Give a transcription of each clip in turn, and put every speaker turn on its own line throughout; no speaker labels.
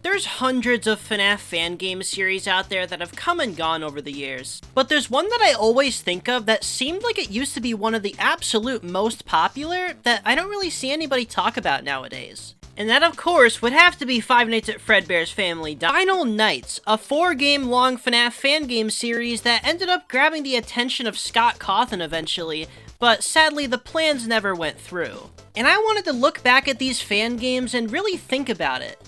There's hundreds of FNAF Fangame series out there that have come and gone over the years, but there's one that I always think of that seemed like it used to be one of the absolute most popular that I don't really see anybody talk about nowadays. And that, of course, would have to be Five Nights at Fredbear's Family Final Nights, a 4-game-long FNAF Fangame series that ended up grabbing the attention of Scott Cawthon eventually, but sadly the plans never went through. And I wanted to look back at these fan games and really think about it.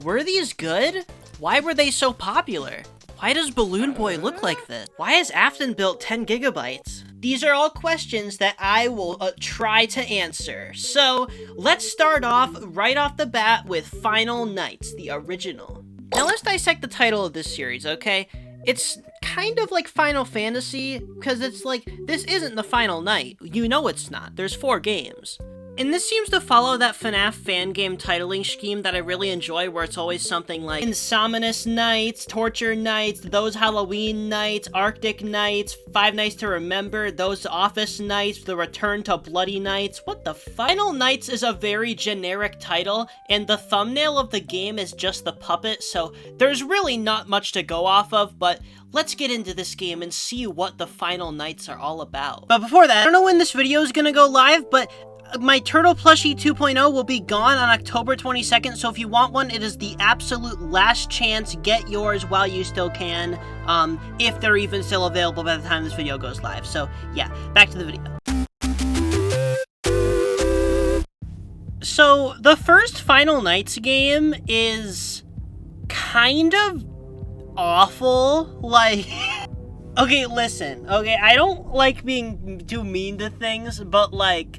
Were these good? Why were they so popular? Why does Balloon Boy look like this? Why is AftonBuilt 10 gigabytes? These are all questions that I will try to answer. So, let's start off right off the bat with Final Nights, the original. Now let's dissect the title of this series, okay? It's kind of like Final Fantasy, because it's like, this isn't the final night. You know it's not. There's 4 games. And this seems to follow that FNAF Fangame titling scheme that I really enjoy, where it's always something like Insomnus Nights, Torture Nights, Those Halloween Nights, Arctic Nights, Five Nights to Remember, Those Office Nights, The Return to Bloody Nights. What the fuck? Final Nights is a very generic title, and the thumbnail of the game is just the puppet, so there's really not much to go off of, but let's get into this game and see what the Final Nights are all about. But before that, I don't know when this video is gonna go live, but my Turtle Plushie 2.0 will be gone on October 22nd, so if you want one, it is the absolute last chance. Get yours while you still can, if they're even still available by the time this video goes live. So, yeah, back to the video. So, the first Final Nights game is kind of awful, like... Okay, listen, okay, I don't like being too mean to things, but, like,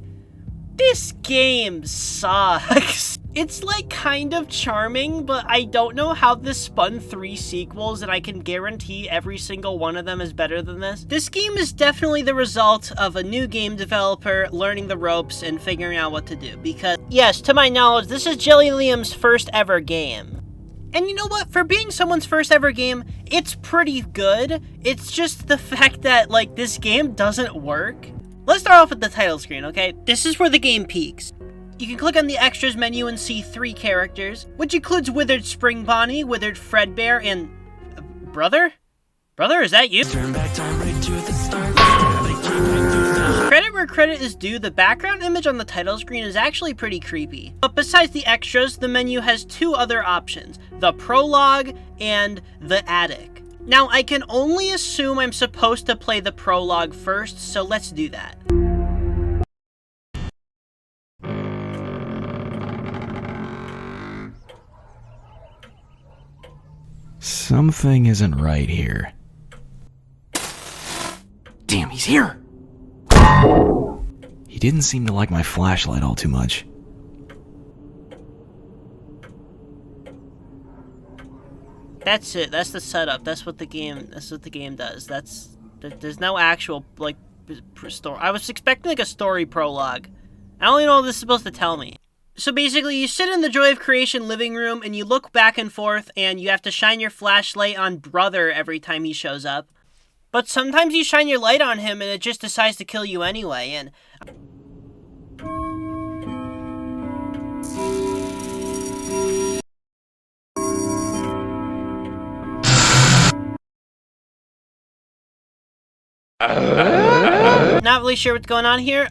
this game sucks. It's like kind of charming, but I don't know how this spun 3 sequels and I can guarantee every single one of them is better than this. This game is definitely the result of a new game developer learning the ropes and figuring out what to do, because yes, to my knowledge, this is JeliLiam's first ever game. And you know what? For being someone's first ever game, it's pretty good. It's just the fact that, like, this game doesn't work. Let's start off with the title screen, okay? This is where the game peaks. You can click on the extras menu and see 3 characters, which includes Withered Springbonnie, Withered Fredbear, and... Brother? Brother, is that you? Credit where credit is due, the background image on the title screen is actually pretty creepy. But besides the extras, the menu has 2 other options, the prologue and the attic. Now, I can only assume I'm supposed to play the prologue first, so let's do that.
Something isn't right here. Damn, he's here! He didn't seem to like my flashlight all too much.
That's it. That's the setup. That's what the game does. There's no actual, like, story. I was expecting, like, a story prologue. I don't even know what this is supposed to tell me. So basically, you sit in the Joy of Creation living room, and you look back and forth, and you have to shine your flashlight on Brother every time he shows up. But sometimes you shine your light on him, and it just decides to kill you anyway, and... Not really sure what's going on here.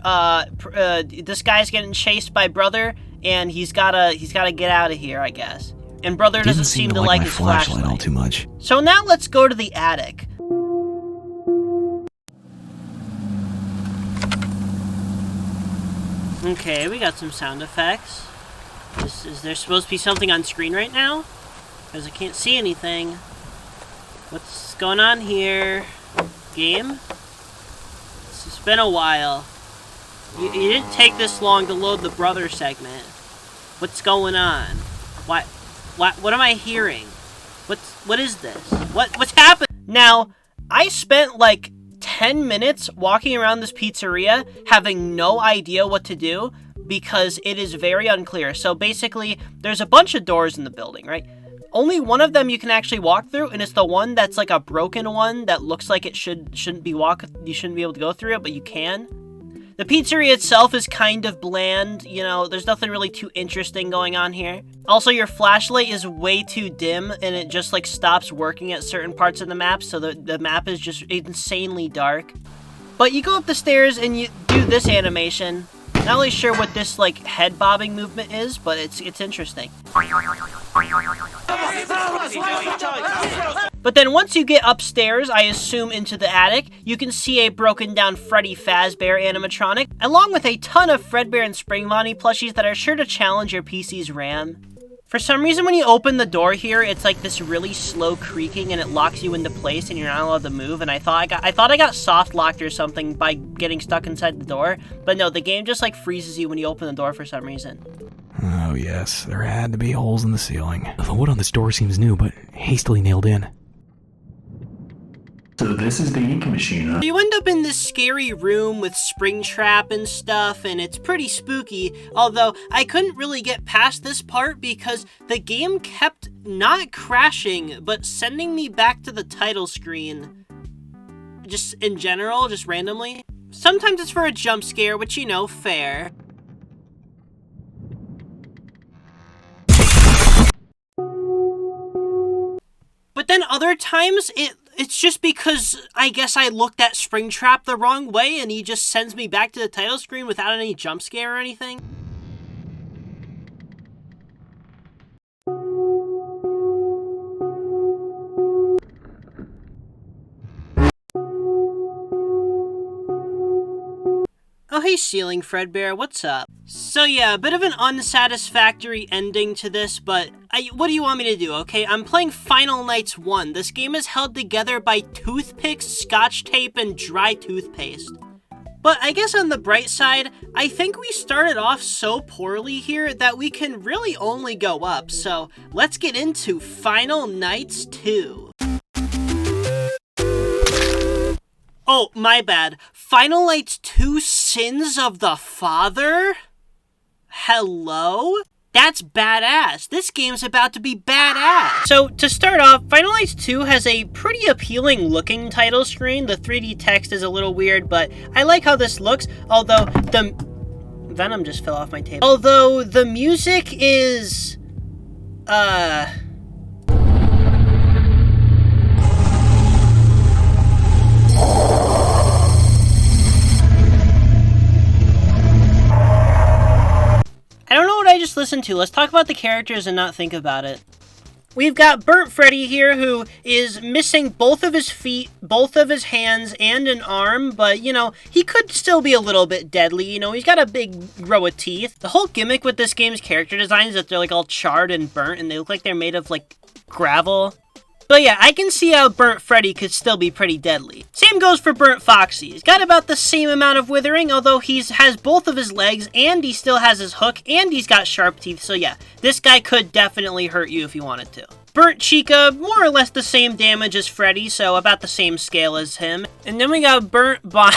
This guy's getting chased by Brother, and he's gotta get out of here, I guess. And Brother doesn't seem to like his flashlight
all too much.
So now let's go to the attic. Okay, we got some sound effects. Is there supposed to be something on screen right now? Because I can't see anything. What's going on here? Game? It's been a while. You didn't take this long to load the Brother segment. What's going on? What am I hearing? What is this? What's happening? Now, I spent like 10 minutes walking around this pizzeria having no idea what to do because it is very unclear. So basically, there's a bunch of doors in the building, right? Only one of them you can actually walk through, and it's the one that's like a broken one that looks like it shouldn't be you shouldn't be able to go through it, but you can. The pizzeria itself is kind of bland, you know, there's nothing really too interesting going on here. Also, your flashlight is way too dim, and it just, like, stops working at certain parts of the map, so the map is just insanely dark. But you go up the stairs and you do this animation. Not really sure what this, like, head bobbing movement is, but it's interesting. But then once you get upstairs, I assume into the attic, you can see a broken down Freddy Fazbear animatronic, along with a ton of Fredbear and Springbonnie plushies that are sure to challenge your PC's RAM. For some reason, when you open the door here, it's like this really slow creaking and it locks you into place and you're not allowed to move, and I thought I got soft locked or something by getting stuck inside the door, but no, the game just like freezes you when you open the door for some reason.
Oh yes, there had to be holes in the ceiling. The wood on this door seems new, but hastily nailed in.
So this is the ink machine, huh?
You end up in this scary room with Springtrap and stuff, and it's pretty spooky, although I couldn't really get past this part because the game kept not crashing, but sending me back to the title screen. Just in general, just randomly. Sometimes it's for a jump scare, which, you know, fair. But then other times, it's just because I guess I looked at Springtrap the wrong way and he just sends me back to the title screen without any jump scare or anything. Oh, hey, Ceiling Fredbear, what's up? So yeah, a bit of an unsatisfactory ending to this, but what do you want me to do, okay? I'm playing Final Nights 1. This game is held together by toothpicks, scotch tape, and dry toothpaste. But I guess on the bright side, I think we started off so poorly here that we can really only go up, so let's get into Final Nights 2. Oh, my bad. Final Nights 2 Sins of the Father? Hello? That's badass. This game's about to be badass. So, to start off, Final Nights 2 has a pretty appealing looking title screen. The 3D text is a little weird, but I like how this looks, although the... Venom just fell off my table. Although the music is... I don't know what I just listened to. Let's talk about the characters and not think about it. We've got Burnt Freddy here, who is missing both of his feet, both of his hands, and an arm, but, you know, he could still be a little bit deadly. You know, he's got a big row of teeth. The whole gimmick with this game's character design is that they're, like, all charred and burnt, and they look like they're made of, like, gravel. But yeah, I can see how Burnt Freddy could still be pretty deadly. Same goes for Burnt Foxy. He's got about the same amount of withering, although he has both of his legs, and he still has his hook, and he's got sharp teeth, so yeah, this guy could definitely hurt you if he wanted to. Burnt Chica, more or less the same damage as Freddy, so about the same scale as him. And then we got Burnt Bonnie.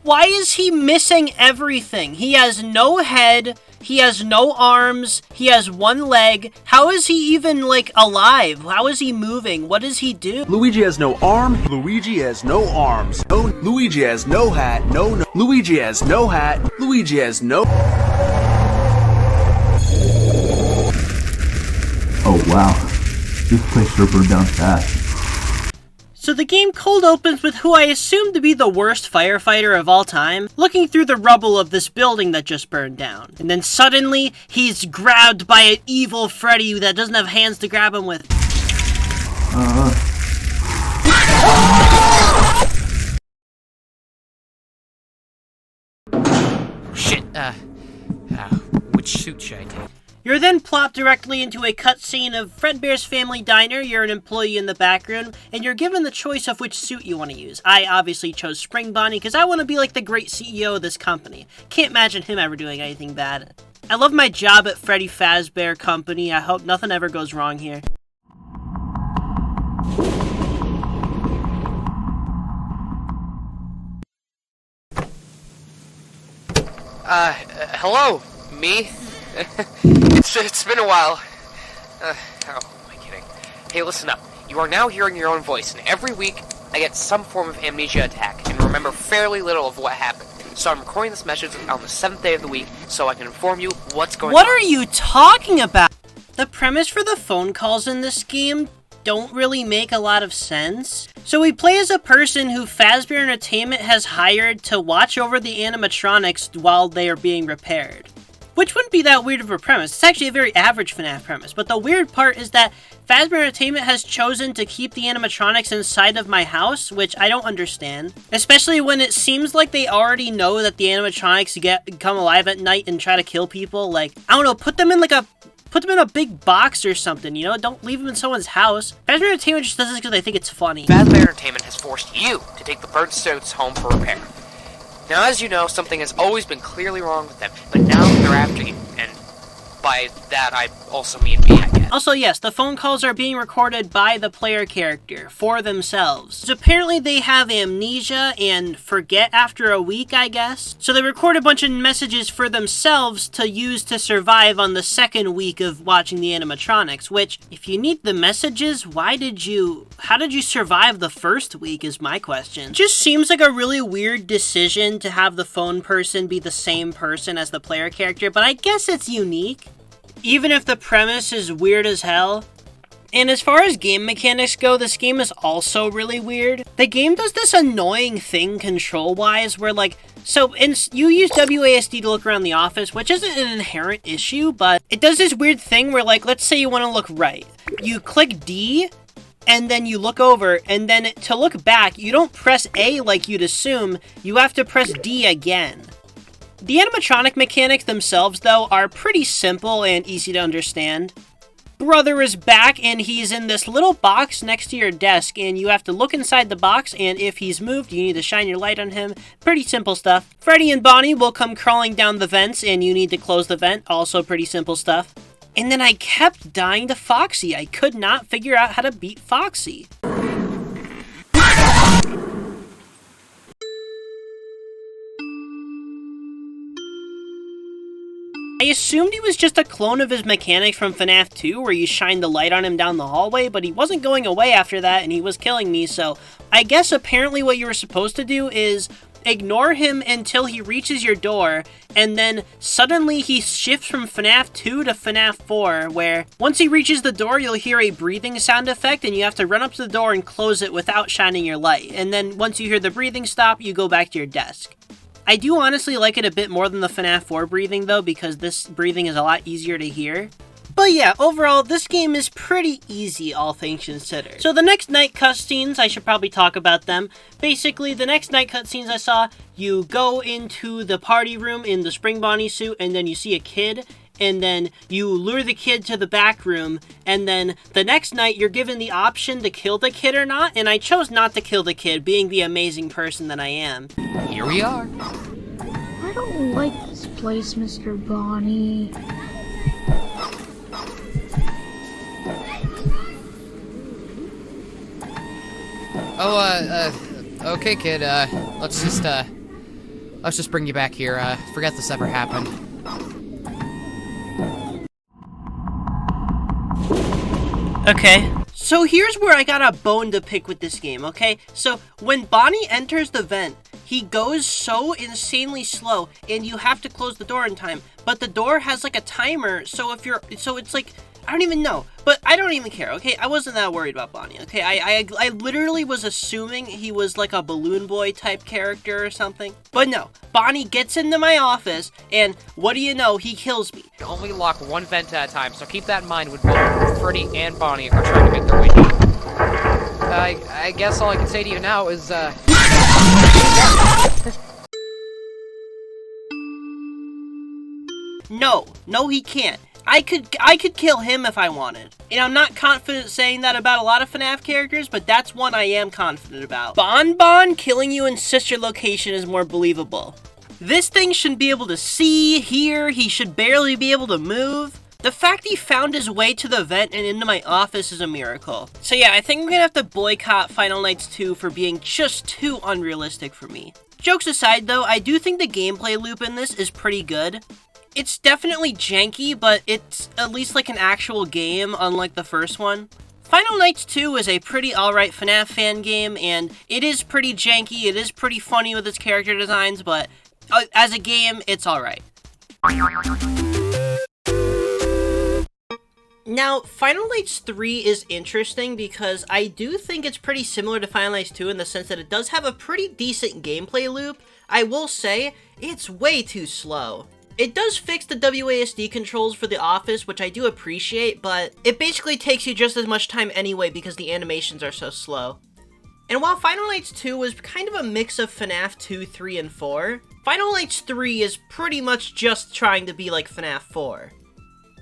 Why is he missing everything? He has no head, he has no arms, he has one leg. How is he even, like, alive? How is he moving? What does he do?
Luigi has no arm. Luigi has no arms. No. Luigi has no hat. No. Luigi has no hat. Luigi has no...
Oh wow, this place sure burned down fast.
So the game cold opens with who I assume to be the worst firefighter of all time, looking through the rubble of this building that just burned down. And then suddenly, he's grabbed by an evil Freddy that doesn't have hands to grab him with.
Shit, which suit should I take?
You're then plopped directly into a cutscene of Fredbear's Family Diner. You're an employee in the background, and you're given the choice of which suit you want to use. I obviously chose Springbonnie because I want to be like the great CEO of this company. Can't imagine him ever doing anything bad. I love my job at Freddy Fazbear Company. I hope nothing ever goes wrong here.
Hello? Me? It's been a while. Oh, am I kidding? Hey, listen up. You are now hearing your own voice, and every week, I get some form of amnesia attack, and remember fairly little of what happened. so I'm recording this message on the 7th day of the week so I can inform you what's going on.
What are you talking about? The premise for the phone calls in this game don't really make a lot of sense. So we play as a person who Fazbear Entertainment has hired to watch over the animatronics while they are being repaired. Which wouldn't be that weird of a premise. It's actually a very average FNAF premise. But the weird part is that Fazbear Entertainment has chosen to keep the animatronics inside of my house, which I don't understand. Especially when it seems like they already know that the animatronics come alive at night and try to kill people. Like, I don't know, put them in a big box or something, you know? Don't leave them in someone's house. Fazbear Entertainment just does this because they think it's funny.
Fazbear Entertainment has forced you to take the burnt suits home for repair. Now, as you know, something has always been clearly wrong with them, but now they're after you, and by that I also mean me, I guess.
Also, yes, the phone calls are being recorded by the player character, for themselves. So apparently they have amnesia and forget after a week, I guess. So they record a bunch of messages for themselves to use to survive on the second week of watching the animatronics, which, if you need the messages, how did you survive the first week is my question. Just seems like a really weird decision to have the phone person be the same person as the player character, but I guess it's unique. Even if the premise is weird as hell. And as far as game mechanics go, this game is also really weird. The game does this annoying thing control-wise where, like, you use WASD to look around the office, which isn't an inherent issue, but it does this weird thing where, like, let's say you want to look right. You click D, and then you look over, and then to look back, you don't press A like you'd assume, you have to press D again. The animatronic mechanics themselves, though, are pretty simple and easy to understand. Brother is back, and he's in this little box next to your desk, and you have to look inside the box, and if he's moved, you need to shine your light on him. Pretty simple stuff. Freddy and Bonnie will come crawling down the vents, and you need to close the vent. Also pretty simple stuff. And then I kept dying to Foxy. I could not figure out how to beat Foxy. I assumed he was just a clone of his mechanics from FNAF 2, where you shine the light on him down the hallway, but he wasn't going away after that, and he was killing me, so I guess apparently what you were supposed to do is ignore him until he reaches your door, and then suddenly he shifts from FNAF 2 to FNAF 4, where once he reaches the door, you'll hear a breathing sound effect, and you have to run up to the door and close it without shining your light, and then once you hear the breathing stop, you go back to your desk. I do honestly like it a bit more than the FNAF 4 breathing, though, because this breathing is a lot easier to hear. But yeah, overall, this game is pretty easy, all things considered. So the next night cutscenes, I should probably talk about them. Basically, the next night cutscenes I saw, you go into the party room in the Springbonnie suit, and then you see a kid, and then you lure the kid to the back room, and then the next night you're given the option to kill the kid or not, and I chose not to kill the kid, being the amazing person that I am.
Here we are.
I don't like this place, Mr. Bonnie.
Okay, kid, let's just bring you back here, forget this ever happened.
Okay, so here's where I got a bone to pick with this game, okay? So when Bonnie enters the vent, he goes so insanely slow, and you have to close the door in time, but the door has like a timer, so it's like, I don't even know, but I don't even care, okay? I wasn't that worried about Bonnie, okay? I literally was assuming he was like a Balloon Boy type character or something. But no, Bonnie gets into my office, and what do you know? He kills me.
You only lock one vent at a time, so keep that in mind when both Freddy and Bonnie are trying to make their way down. I guess all I can say to you now is,
No, he can't. I could kill him if I wanted. And I'm not confident saying that about a lot of FNAF characters, but that's one I am confident about. Bon killing you in sister location is more believable. This thing shouldn't be able to see, hear, he should barely be able to move. The fact he found his way to the vent and into my office is a miracle. So yeah, I think I'm gonna have to boycott Final Nights 2 for being just too unrealistic for me. Jokes aside though, I do think the gameplay loop in this is pretty good. It's definitely janky, but it's at least like an actual game, unlike the first one. Final Nights 2 is a pretty alright FNAF fan game, and it is pretty janky, it is pretty funny with its character designs, but As a game, it's alright. Now, Final Nights 3 is interesting because I do think it's pretty similar to Final Nights 2 in the sense that it does have a pretty decent gameplay loop. I will say, it's way too slow. It does fix the WASD controls for the office, which I do appreciate, but it basically takes you just as much time anyway because the animations are so slow. And while Final Nights 2 was kind of a mix of FNAF 2, 3, and 4, Final Nights 3 is pretty much just trying to be like FNAF 4.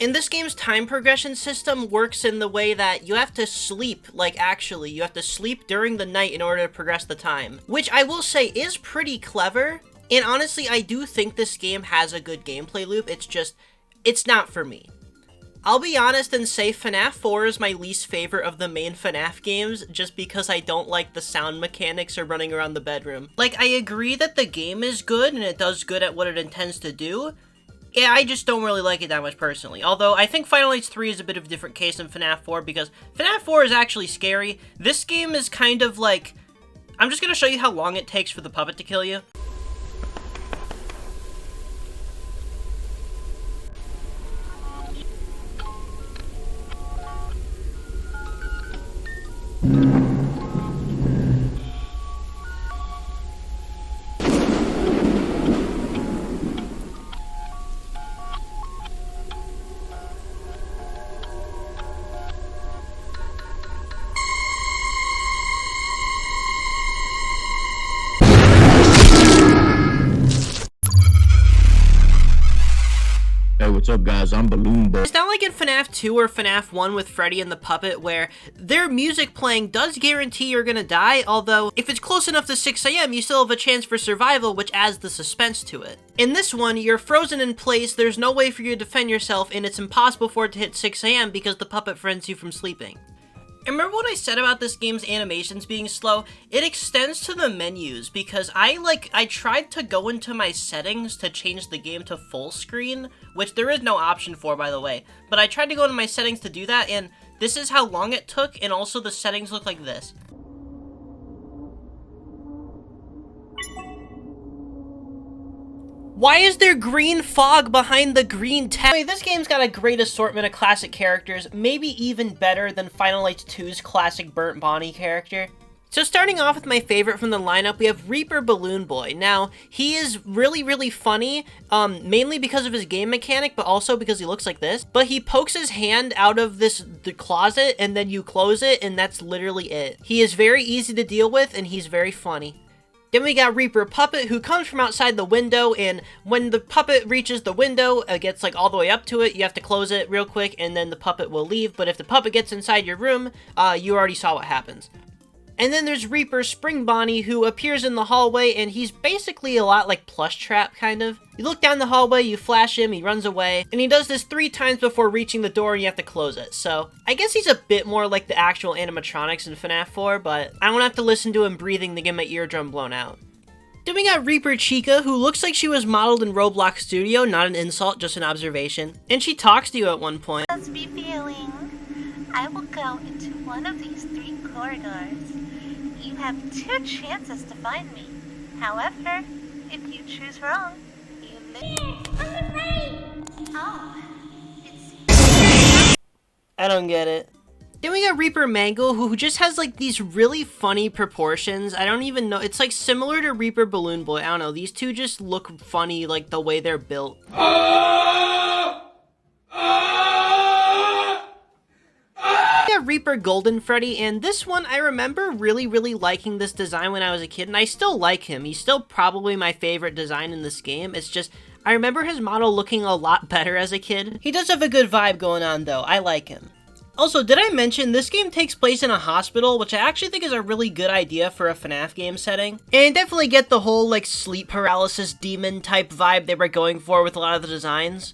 And this game's time progression system works in the way that you have to sleep, like actually, you have to sleep during the night in order to progress the time. Which I will say is pretty clever, and honestly I do think this game has a good gameplay loop, it's not for me. I'll be honest and say FNAF 4 is my least favorite of the main FNAF games, just because I don't like the sound mechanics or running around the bedroom. Like, I agree that the game is good, and it does good at what it intends to do. Yeah, I just don't really like it that much personally. Although, I think Final Nights 3 is a bit of a different case than FNAF 4, because FNAF 4 is actually scary. This game is kind of like... I'm just gonna show you how long it takes for the puppet to kill you.
Hey, what's up, guys? I'm Balloon Boy.
It's not like in FNAF 2 or FNAF 1 with Freddy and the puppet where their music playing does guarantee you're gonna die, although if it's close enough to 6 AM, you still have a chance for survival, which adds the suspense to it. In this one, you're frozen in place, there's no way for you to defend yourself, and it's impossible for it to hit 6 AM because the puppet prevents you from sleeping. And remember what I said about this game's animations being slow? It extends to the menus, because I tried to go into my settings to change the game to full screen, which there is no option for, by the way, but I tried to go into my settings to do that, and this is how long it took, and also the settings look like this. Why is there green fog behind the green text? Anyway, this game's got a great assortment of classic characters, maybe even better than Final Nights 2's classic Burnt Bonnie character. So starting off with my favorite from the lineup, we have Reaper Balloon Boy. Now, he is really funny, mainly because of his game mechanic, but also because he looks like this. But he pokes his hand out of the closet, and then you close it, and that's literally it. He is very easy to deal with, and he's very funny. Then we got Reaper Puppet, who comes from outside the window, and when the puppet reaches the window, it gets like all the way up to it, you have to close it real quick, and then the puppet will leave. But if the puppet gets inside your room, you already saw what happens. And then there's Reaper Springbonnie, who appears in the hallway, and he's basically a lot like Plushtrap, kind of. You look down the hallway, you flash him, he runs away, and he does this 3 times before reaching the door, and you have to close it. So, I guess he's a bit more like the actual animatronics in FNAF 4, but I don't have to listen to him breathing to get my eardrum blown out. Then we got Reaper Chica, who looks like she was modeled in Roblox Studio, not an insult, just an observation. And she talks to you at one point.
Must be feeling. I will go into one of these 3 corridors. You have 2 chances to find me. However, if you choose wrong, you lose. Oh,
I don't get it. Then we got Reaper Mango, who just has like these really funny proportions. I don't even know. It's like similar to Reaper Balloon Boy. I don't know. These two just look funny, like the way they're built. Reaper Golden Freddy, and this one I remember really liking this design when I was a kid, and I still like him. He's still probably my favorite design in this game. It's just, I remember his model looking a lot better as a kid. He does have a good vibe going on though. I like him. Also, did I mention this game takes place in a hospital, which I actually think is a really good idea for a FNAF game setting. And I definitely get the whole like sleep paralysis demon type vibe they were going for with a lot of the designs.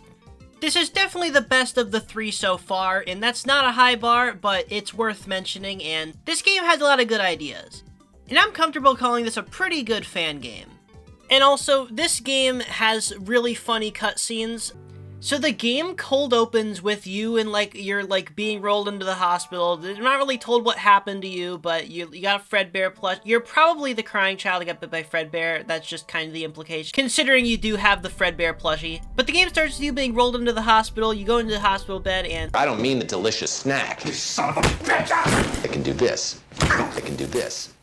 This is definitely the best of the 3 so far, and that's not a high bar, but it's worth mentioning, and this game has a lot of good ideas. And I'm comfortable calling this a pretty good fan game. And also, this game has really funny cutscenes. So the game cold opens with you and like you're like being rolled into the hospital. They're not really told what happened to you, but you got a Fredbear plush. You're probably the crying child that got bit by Fredbear. That's just kind of the implication, considering you do have the Fredbear plushie. But the game starts with you being rolled into the hospital. You go into the hospital bed and
I don't mean the delicious snack. You son of a bitch! I can do this. I can do this.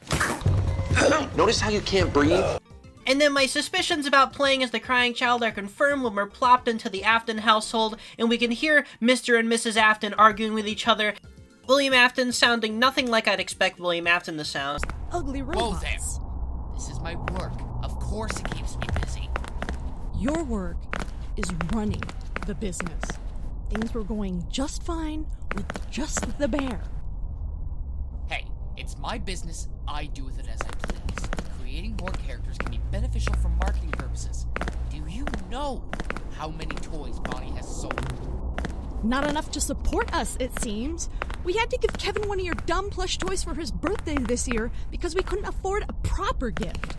Notice how you can't breathe?
And then my suspicions about playing as the crying child are confirmed when we're plopped into the Afton household, and we can hear Mr. and Mrs. Afton arguing with each other. William Afton sounding nothing like I'd expect William Afton to sound.
Ugly robots.
Whoa there. This is my work. Of course it keeps me busy.
Your work is running the business. Things were going just fine with just the bear.
Hey, it's my business. I do with it as I please. Creating more characters can be beneficial for marketing purposes. Do you know how many toys Bonnie has sold?
Not enough to support us, it seems. We had to give Kevin one of your dumb plush toys for his birthday this year because we couldn't afford a proper gift.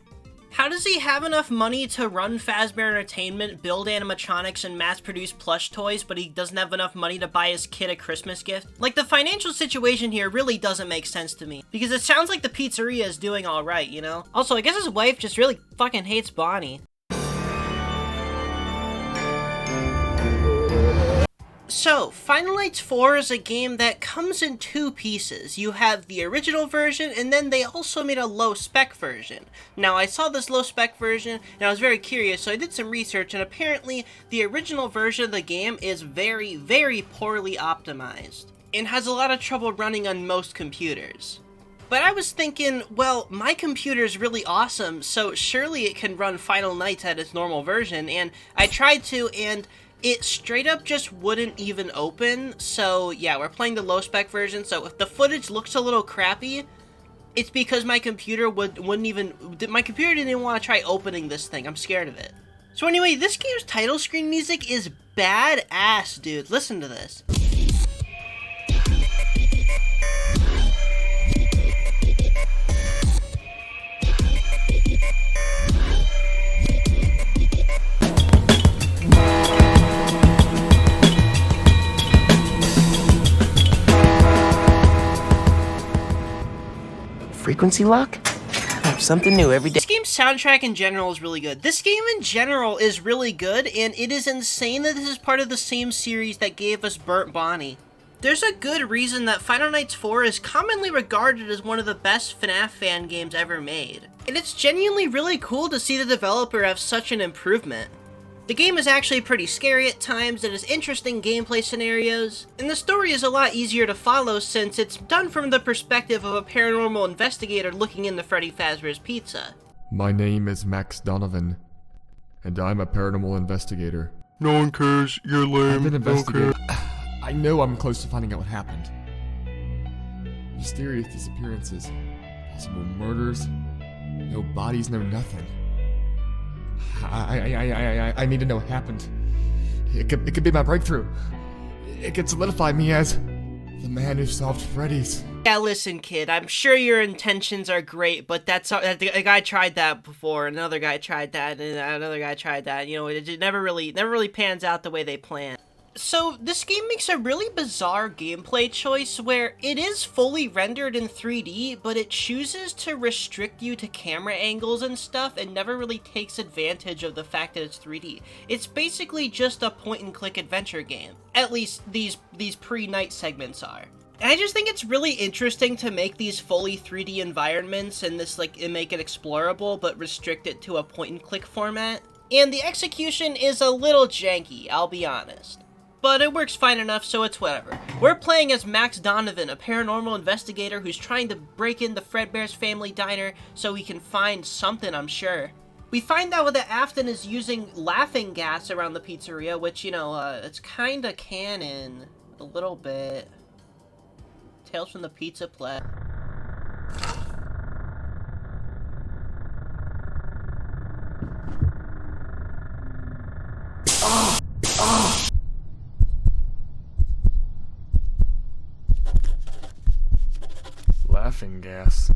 How does he have enough money to run Fazbear Entertainment, build animatronics, and mass-produce plush toys, but he doesn't have enough money to buy his kid a Christmas gift? Like, the financial situation here really doesn't make sense to me, because it sounds like the pizzeria is doing alright, you know? Also, I guess his wife just really fucking hates Bonnie. So, Final Nights 4 is a game that comes in two pieces. You have the original version, and then they also made a low-spec version. Now, I saw this low-spec version, and I was very curious, so I did some research, and apparently, the original version of the game is very, very poorly optimized, and has a lot of trouble running on most computers. But I was thinking, well, my computer is really awesome, so surely it can run Final Nights at its normal version, and I tried to, and it straight up just wouldn't even open. So yeah, we're playing the low spec version, so if the footage looks a little crappy, it's because my computer wouldn't even, my computer didn't even want to try opening this thing. I'm scared of it. So anyway, this game's title screen music is badass, dude. Listen to this.
Frequency lock? Something new every day.
This game's soundtrack in general is really good. This game in general is really good, and it is insane that this is part of the same series that gave us Burnt Bonnie. There's a good reason that Final Nights 4 is commonly regarded as one of the best FNAF fan games ever made. And it's genuinely really cool to see the developer have such an improvement. The game is actually pretty scary at times, it has interesting gameplay scenarios, and the story is a lot easier to follow since it's done from the perspective of a paranormal investigator looking into Freddy Fazbear's Pizza.
My name is Max Donovan, and I'm a paranormal investigator.
No one cares, you're lame.
I've been investigating. I know I'm close to finding out what happened. Mysterious disappearances, possible murders, no bodies, no nothing. I need to know what happened. It could be my breakthrough. It could solidify me as the man who solved Freddy's.
Yeah, listen, kid, I'm sure your intentions are great, but that's a guy tried that before, another guy tried that, and another guy tried that. You know, it never really pans out the way they planned. So, this game makes a really bizarre gameplay choice where it is fully rendered in 3D, but it chooses to restrict you to camera angles and stuff and never really takes advantage of the fact that it's 3D. It's basically just a point-and-click adventure game. At least these pre-night segments are. And I just think it's really interesting to make these fully 3D environments and make it explorable, but restrict it to a point-and-click format. And the execution is a little janky, I'll be honest. But it works fine enough, so it's whatever. We're playing as Max Donovan, a paranormal investigator who's trying to break into Fredbear's family diner so he can find something, I'm sure. We find out that Afton is using laughing gas around the pizzeria, which, you know, it's kinda canon. A little bit. Tales from the Pizza Play.
Laughing gas.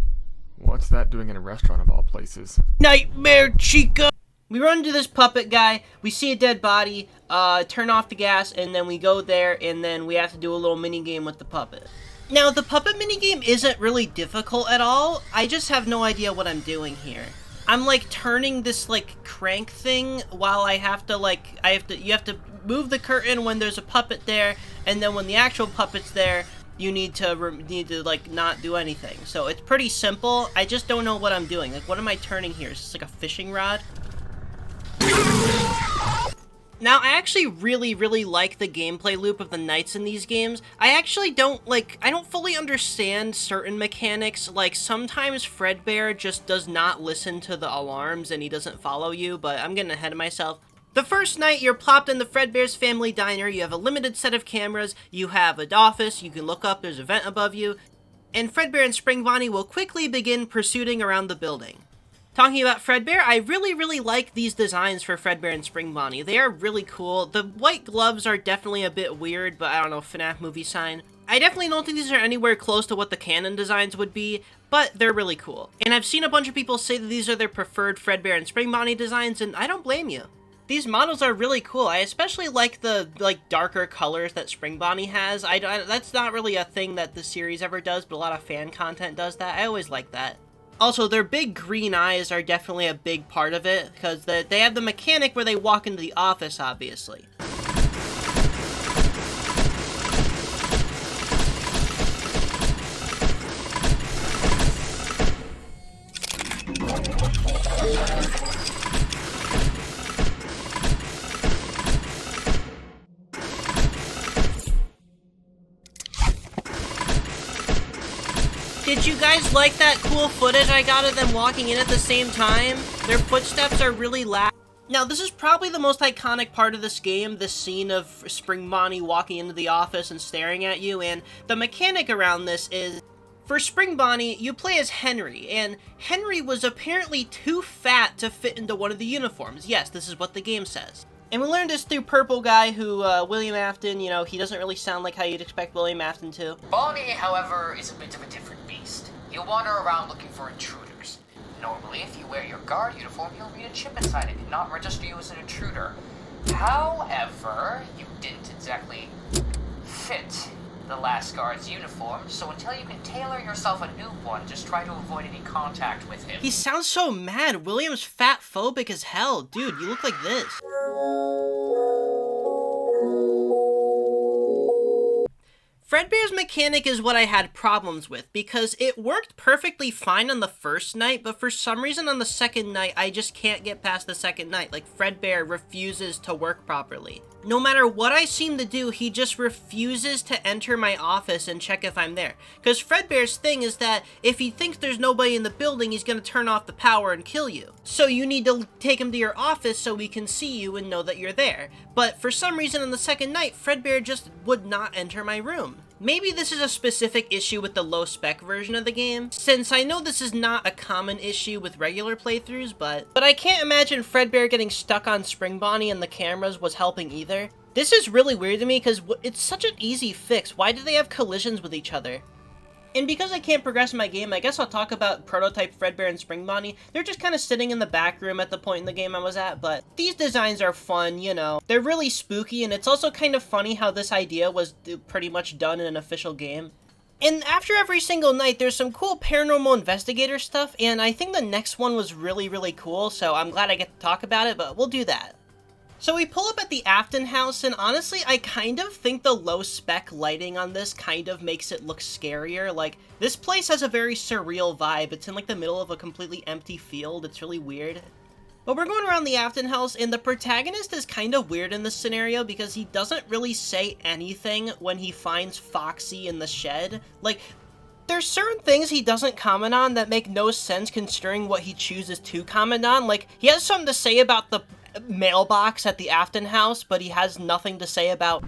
What's that doing in a restaurant of all places?
Nightmare Chica! We run into this puppet guy, we see a dead body, turn off the gas, and then we go there, and then we have to do a little mini game with the puppet. Now, the puppet minigame isn't really difficult at all, I just have no idea what I'm doing here. I'm, like, turning this, like, crank thing while I have to, like, you have to move the curtain when there's a puppet there, and then when the actual puppet's there, you need to, like, not do anything. So, it's pretty simple, I just don't know what I'm doing. Like, what am I turning here? Is this, like, a fishing rod? Now, I actually really like the gameplay loop of the knights in these games. I actually don't fully understand certain mechanics. Like, sometimes Fredbear just does not listen to the alarms and he doesn't follow you, but I'm getting ahead of myself. The first night, you're plopped in the Fredbear's family diner, you have a limited set of cameras, you have an office, you can look up, there's a vent above you, and Fredbear and Springbonnie will quickly begin pursuing around the building. Talking about Fredbear, I really like these designs for Fredbear and Springbonnie. They are really cool. The white gloves are definitely a bit weird, but I don't know, FNAF movie sign. I definitely don't think these are anywhere close to what the canon designs would be, but they're really cool. And I've seen a bunch of people say that these are their preferred Fredbear and Springbonnie designs, and I don't blame you. These models are really cool. I especially like the, darker colors that Springbonnie has. That's not really a thing that the series ever does, but a lot of fan content does that. I always like that. Also, their big green eyes are definitely a big part of it, because they have the mechanic where they walk into the office, obviously. Did you guys like that cool footage I got of them walking in at the same time? Their footsteps are really loud. Now, this is probably the most iconic part of this game, this scene of Springbonnie walking into the office and staring at you, and the mechanic around this is, for Springbonnie, you play as Henry, and Henry was apparently too fat to fit into one of the uniforms. Yes, this is what the game says. And we learned this through Purple Guy, who, William Afton, you know, he doesn't really sound like how you'd expect William Afton to.
Bonnie, however, is a bit of a different beast. You'll wander around looking for intruders. Normally, if you wear your guard uniform, you'll read a chip inside it and not register you as an intruder. However, you didn't exactly fit the last guard's uniform, so until you can tailor yourself a new one, just try to avoid any contact with him.
He sounds so mad. William's fat-phobic as hell. Dude, you look like this. Fredbear's mechanic is what I had problems with, because it worked perfectly fine on the first night, but for some reason on the second night, I just can't get past the second night. Like, Fredbear refuses to work properly. No matter what I seem to do, he just refuses to enter my office and check if I'm there. Because Fredbear's thing is that if he thinks there's nobody in the building, he's going to turn off the power and kill you. So you need to take him to your office so we can see you and know that you're there. But for some reason on the second night, Fredbear just would not enter my room. Maybe this is a specific issue with the low-spec version of the game, since I know this is not a common issue with regular playthroughs, but I can't imagine Fredbear getting stuck on Springbonnie and the cameras was helping either. This is really weird to me because it's such an easy fix. Why do they have collisions with each other? And because I can't progress in my game, I guess I'll talk about prototype Fredbear and Springbonnie. They're just kind of sitting in the back room at the point in the game I was at, but these designs are fun, you know. They're really spooky, and it's also kind of funny how this idea was pretty much done in an official game. And after every single night, there's some cool paranormal investigator stuff, and I think the next one was really cool, so I'm glad I get to talk about it, but we'll do that. So we pull up at the Afton house, and honestly, I kind of think the low-spec lighting on this kind of makes it look scarier. Like, this place has a very surreal vibe. It's in, like, the middle of a completely empty field. It's really weird. But we're going around the Afton house, and the protagonist is kind of weird in this scenario because he doesn't really say anything when he finds Foxy in the shed. Like, there's certain things he doesn't comment on that make no sense considering what he chooses to comment on. Like, he has something to say about the mailbox at the Afton house, but he has nothing to say about...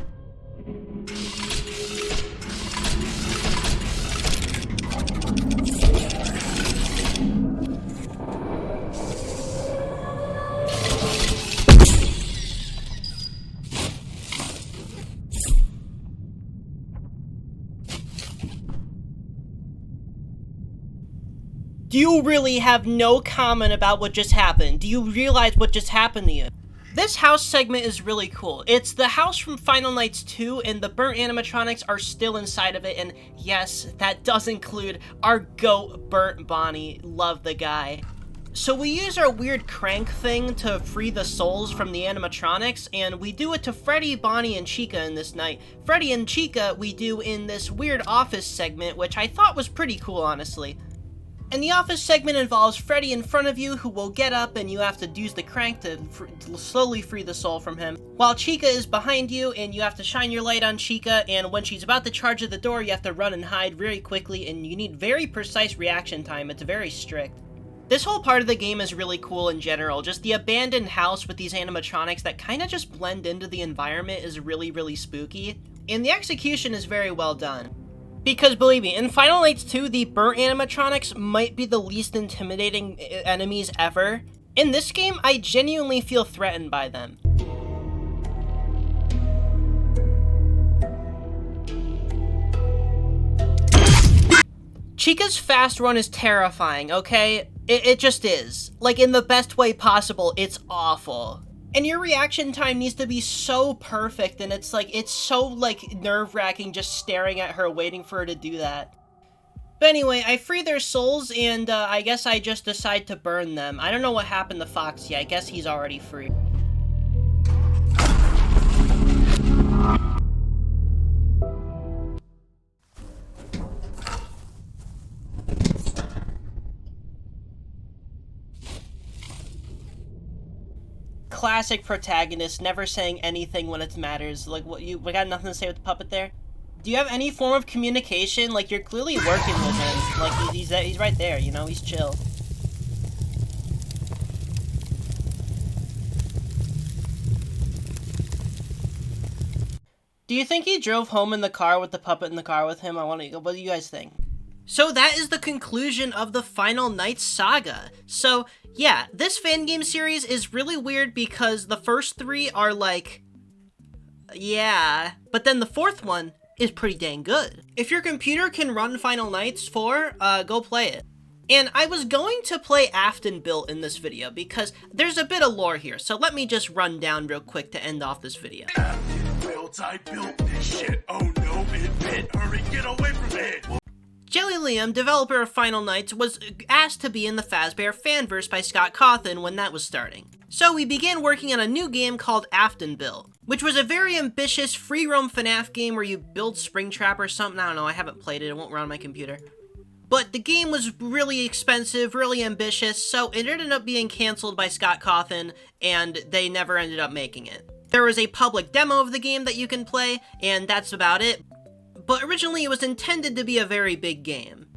Do you really have no comment about what just happened? Do you realize what just happened to you? This house segment is really cool. It's the house from Final Nights 2, and the burnt animatronics are still inside of it, and yes, that does include our goat, Burnt Bonnie. Love the guy. So we use our weird crank thing to free the souls from the animatronics, and we do it to Freddy, Bonnie, and Chica in this night. Freddy and Chica we do in this weird office segment, which I thought was pretty cool, honestly. And the office segment involves Freddy in front of you, who will get up and you have to use the crank to slowly free the soul from him, while Chica is behind you and you have to shine your light on Chica, and when she's about to charge at the door you have to run and hide very quickly, and you need very precise reaction time. It's very strict. This whole part of the game is really cool in general. Just the abandoned house with these animatronics that kind of just blend into the environment is really, really spooky, and the execution is very well done. Because believe me, in Final Nights 2, the burnt animatronics might be the least intimidating enemies ever. In this game, I genuinely feel threatened by them. Chica's fast run is terrifying, okay? It just is. Like, in the best way possible, it's awful. And your reaction time needs to be so perfect, and it's so, nerve-wracking just staring at her, waiting for her to do that. But anyway, I free their souls, and I guess I just decide to burn them. I don't know what happened to Foxy. I guess he's already free. Classic protagonist, never saying anything when it matters. Like, we got nothing to say with the puppet there? Do you have any form of communication? Like, you're clearly working with him. Like, he's right there, you know? He's chill. Do you think he drove home in the car with the puppet in the car with him? What do you guys think? So that is the conclusion of the Final Nights saga. So, yeah, this fan game series is really weird because the first three are like, yeah, but then the fourth one is pretty dang good. If your computer can run Final Nights 4, go play it. And I was going to play AftonBuilt in this video because there's a bit of lore here, so let me just run down real quick to end off this video.
AftonBuilt, I built this shit. Oh no, it bit. Hurry, get away from it.
JeliLiam, developer of Final Nights, was asked to be in the Fazbear Fanverse by Scott Cawthon when that was starting. So we began working on a new game called AftonBuilt, which was a very ambitious free-roam FNAF game where you build Springtrap or something. I don't know, I haven't played it, it won't run on my computer. But the game was really expensive, really ambitious, so it ended up being cancelled by Scott Cawthon, and they never ended up making it. There was a public demo of the game that you can play, and that's about it. But originally it was intended to be a very big game.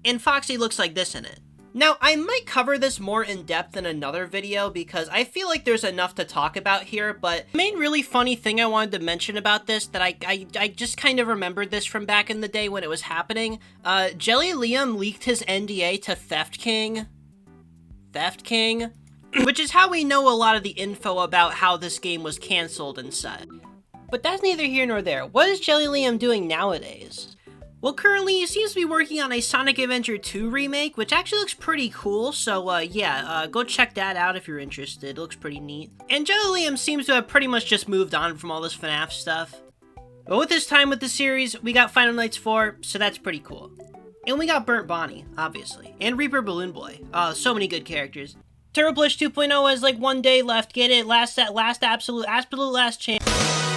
And Foxy looks like this in it. Now, I might cover this more in depth in another video because I feel like there's enough to talk about here, but the main really funny thing I wanted to mention about this that I just kind of remembered this from back in the day when it was happening. JeliLiam leaked his NDA to Theft King, which is how we know a lot of the info about how this game was cancelled and such. But that's neither here nor there. What is JeliLiam doing nowadays? Well, currently he seems to be working on a Sonic Adventure 2 remake, which actually looks pretty cool, so yeah, go check that out if you're interested. It looks pretty neat. And JeliLiam seems to have pretty much just moved on from all this FNAF stuff. But with his time with the series, we got Final Nights 4, so that's pretty cool. And we got Burnt Bonnie, obviously, and Reaper Balloon Boy. So many good characters. Turbo Push 2.0 has like 1 day left, get it, absolute last chance.